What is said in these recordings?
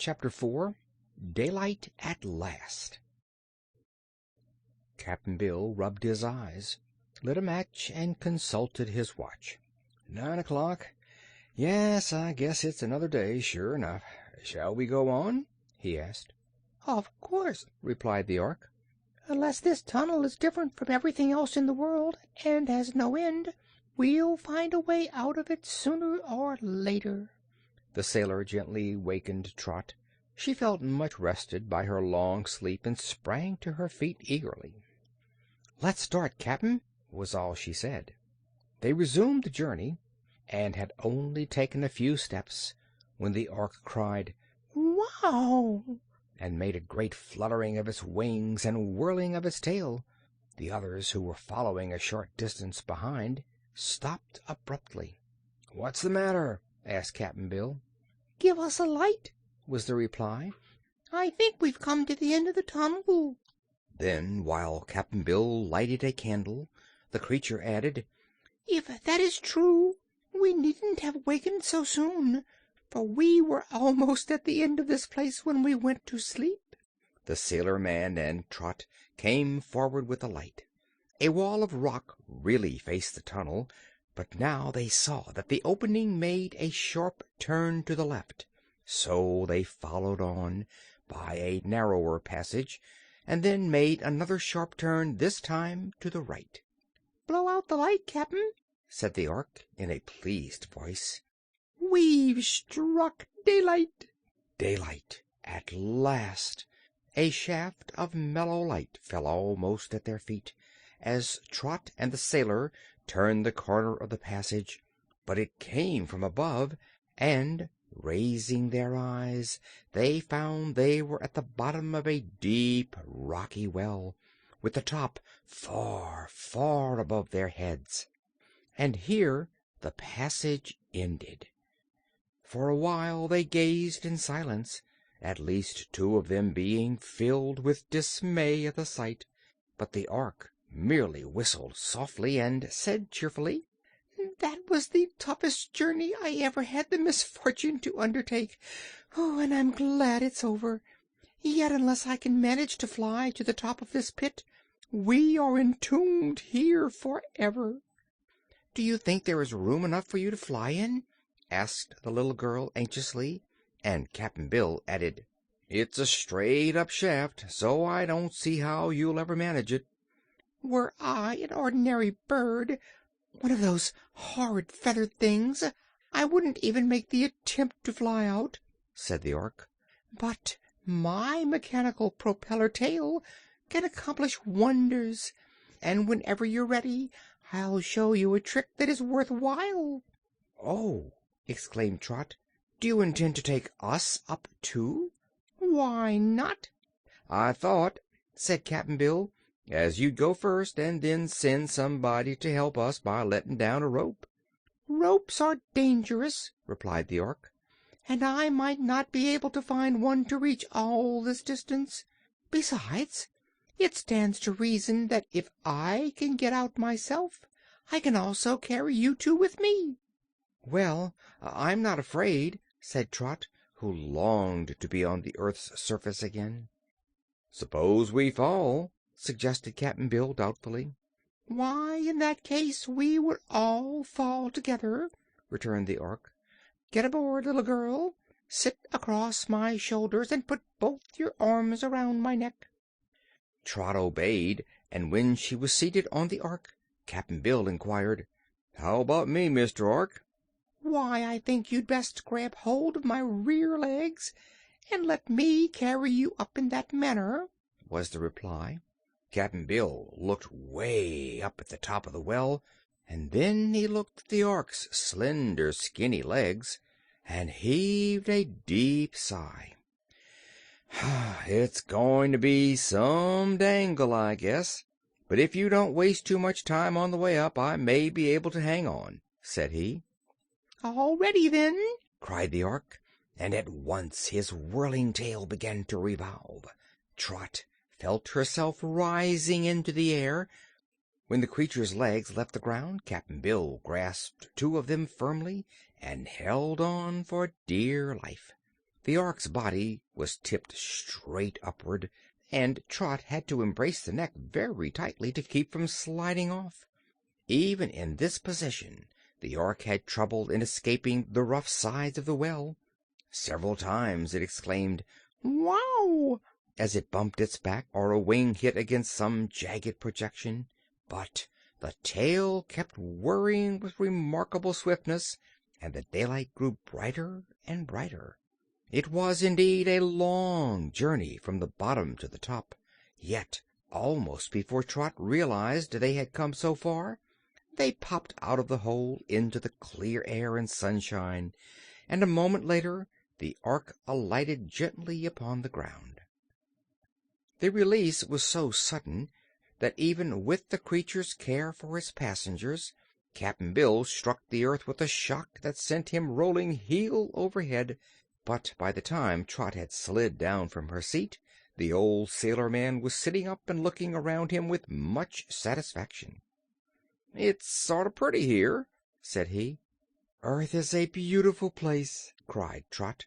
Chapter 4 Daylight at Last. Cap'n Bill rubbed his eyes, lit a match, and consulted his watch. 9 o'clock. Yes, I guess it's another day, sure enough. Shall we go on? He asked. Of course, replied the Orc. Unless this tunnel is different from everything else in the world and has no end, we'll find a way out of it sooner or later. The sailor gently wakened Trot. She felt much rested by her long sleep and sprang to her feet eagerly. "Let's start, Cap'n," was all she said. They resumed the journey, and had only taken a few steps when the Orc cried, "Wow!" and made a great fluttering of its wings and whirling of its tail. The others, who were following a short distance behind, stopped abruptly. "What's the matter?" asked Cap'n Bill. "Give us a light," was the reply. "I think we've come to the end of the tunnel." Then, while Cap'n Bill lighted a candle, the creature added, "If that is true, we needn't have wakened so soon, for we were almost at the end of this place when we went to sleep." The sailor man and Trot came forward with a light. A wall of rock really faced the tunnel, but now they saw that the opening made a sharp turn to the left, so they followed on by a narrower passage, and then made another sharp turn, this time to the right. "Blow out the light, Cap'n," said the Orc in a pleased voice. "We've struck daylight." Daylight at last! A shaft of mellow light fell almost at their feet, as Trot and the sailor turned the corner of the passage, but it came from above, and, raising their eyes, they found they were at the bottom of a deep, rocky well, with the top far, far above their heads. And here the passage ended. For a while they gazed in silence, at least two of them being filled with dismay at the sight, but the Orc merely whistled softly and said cheerfully, "That was the toughest journey I ever had the misfortune to undertake. Oh, and I'm glad it's over. Yet unless I can manage to fly to the top of this pit, we are entombed here forever." "Do you think there is room enough for you to fly in?" asked the little girl anxiously, and Cap'n Bill added, "It's a straight-up shaft, so I don't see how you'll ever manage it." "Were I an ordinary bird, one of those horrid feathered things, I wouldn't even make the attempt to fly out," said the Orc. "But my mechanical propeller tail can accomplish wonders, and whenever you're ready I'll show you a trick that is worth while." "Oh!" exclaimed Trot. "Do you intend to take us up, too?" "Why not?" "I thought," said Cap'n Bill, "as you'd go first and then send somebody to help us by letting down a rope." "Ropes are dangerous," replied the Orc, "and I might not be able to find one to reach all this distance. Besides, it stands to reason that if I can get out myself, I can also carry you two with me." "Well, I'm not afraid," said Trot, who longed to be on the earth's surface again. "Suppose we fall?" suggested Cap'n Bill doubtfully. "Why, in that case we would all fall together," returned the Orc. "Get aboard, little girl. Sit across my shoulders and put both your arms around my neck." Trot obeyed, and when she was seated on the Ark, Cap'n Bill inquired, "How about me, Mr. Orc?" "Why, I think you'd best grab hold of my rear legs and let me carry you up in that manner," was the reply. Cap'n Bill looked way up at the top of the well, and then he looked at the Orc's slender, skinny legs, and heaved a deep sigh. "It's going to be some dangle, I guess. But if you don't waste too much time on the way up, I may be able to hang on," said he. "All ready, then," cried the Orc, and at once his whirling tail began to revolve. Trot felt herself rising into the air. When the creature's legs left the ground, Cap'n Bill grasped two of them firmly and held on for dear life. The ark's body was tipped straight upward, and Trot had to embrace the neck very tightly to keep from sliding off. Even in this position the ark had trouble in escaping the rough sides of the well. Several times it exclaimed "Wow!" as it bumped its back or a wing hit against some jagged projection, but the tail kept whirring with remarkable swiftness, and the daylight grew brighter and brighter. It was indeed a long journey from the bottom to the top, yet almost before Trot realized they had come so far, they popped out of the hole into the clear air and sunshine, and a moment later the ark alighted gently upon the ground. The release was so sudden that even with the creature's care for its passengers, Cap'n Bill struck the earth with a shock that sent him rolling heel over head. But by the time Trot had slid down from her seat, the old sailor man was sitting up and looking around him with much satisfaction. "It's sort of pretty here," said he. "Earth is a beautiful place," cried Trot.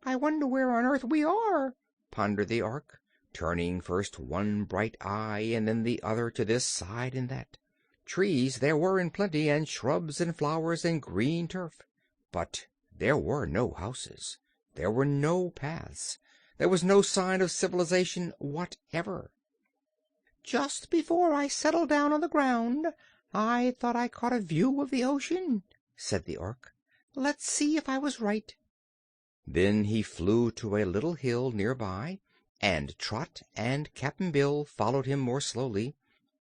"I wonder where on earth we are," pondered the ark, turning first one bright eye and then the other to this side and that. Trees there were in plenty, and shrubs and flowers and green turf, but there were no houses. There were no paths. There was no sign of civilization whatever. "Just before I settled down on the ground I thought I caught a view of the ocean," said the ark. "Let's see if I was right." Then he flew to a little hill near by, and Trot and Cap'n Bill followed him more slowly.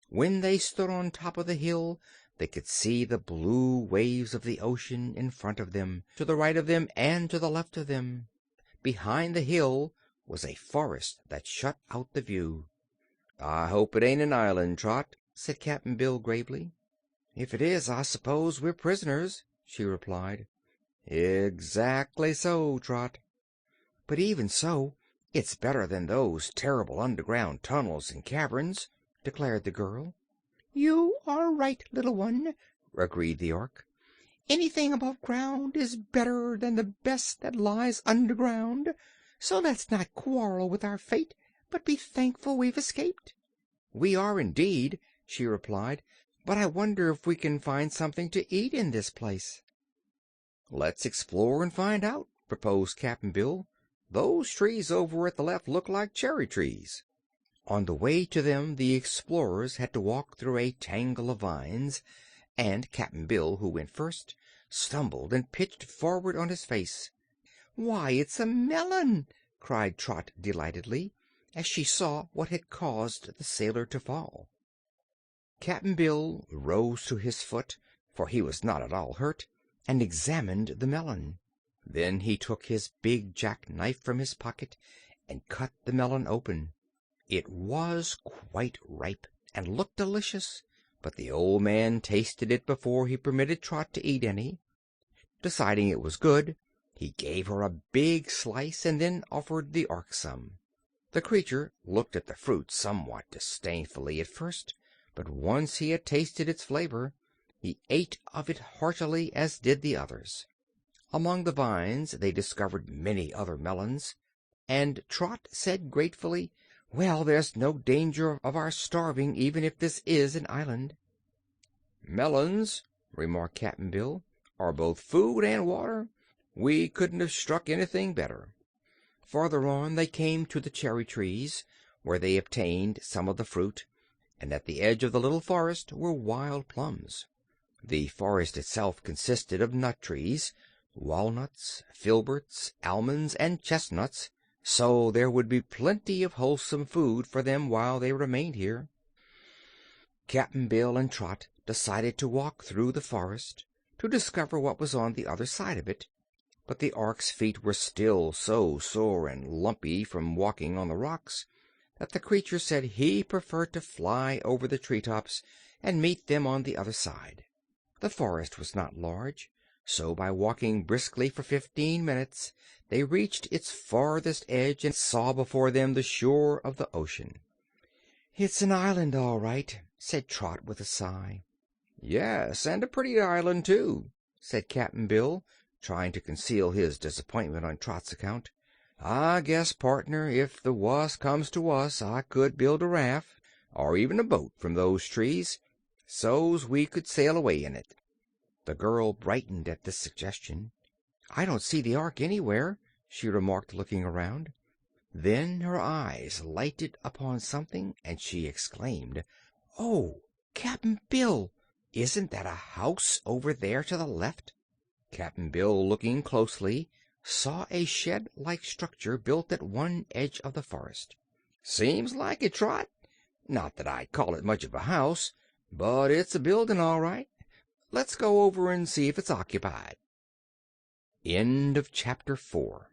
When they stood on top of the hill they could see the blue waves of the ocean in front of them, to the right of them, and to the left of them. Behind the hill was a forest that shut out the view. "I hope it ain't an island, Trot," said Cap'n Bill gravely. "If it is, I suppose we're prisoners," she replied. "Exactly so, Trot." "But even so, it's better than those terrible underground tunnels and caverns," declared the girl. "You are right, little one," agreed the ark. "Anything above ground is better than the best that lies underground, so let's not quarrel with our fate, but be thankful we've escaped." "We are indeed," she replied, "but I wonder if we can find something to eat in this place." "Let's explore and find out," proposed Cap'n Bill. "Those trees over at the left look like cherry trees." On the way to them the explorers had to walk through a tangle of vines, and Cap'n Bill, who went first, stumbled and pitched forward on his face. "Why, it's a melon!" cried Trot delightedly, as she saw what had caused the sailor to fall. Cap'n Bill rose to his foot, for he was not at all hurt, and examined the melon. Then he took his big jackknife from his pocket and cut the melon open. It was quite ripe and looked delicious, but the old man tasted it before he permitted Trot to eat any. Deciding it was good, he gave her a big slice and then offered the ark some. The creature looked at the fruit somewhat disdainfully at first, but once he had tasted its flavor, he ate of it heartily, as did the others. Among the vines they discovered many other melons, and Trot said gratefully, "Well, there's no danger of our starving, even if this is an island." "Melons," remarked Cap'n Bill, "are both food and water. We couldn't have struck anything better." Farther on they came to the cherry trees, where they obtained some of the fruit, and at the edge of the little forest were wild plums. The forest itself consisted of nut trees, walnuts, filberts, almonds, and chestnuts, so there would be plenty of wholesome food for them while they remained here. Cap'n Bill and Trot decided to walk through the forest to discover what was on the other side of it, but the ark's feet were still so sore and lumpy from walking on the rocks that the creature said he preferred to fly over the treetops and meet them on the other side. The forest was not large, so by walking briskly for 15 minutes they reached its farthest edge and saw before them the shore of the ocean. "It's an island, all right," said Trot with a sigh. "Yes, and a pretty island, too," said Cap'n Bill, trying to conceal his disappointment on Trot's account. I guess, partner, if the wuss comes to us, I could build a raft, or even a boat from those trees, so's we could sail away in it." The girl brightened at this suggestion. "I don't see the Ark anywhere," she remarked, looking around. Then her eyes lighted upon something, and she exclaimed, "Oh, Cap'n Bill! Isn't that a house over there to the left?" Cap'n Bill, looking closely, saw a shed-like structure built at one edge of the forest. "Seems like it, Trot. Not that I'd call it much of a house, but it's a building, all right. Let's go over and see if it's occupied." End of chapter 4.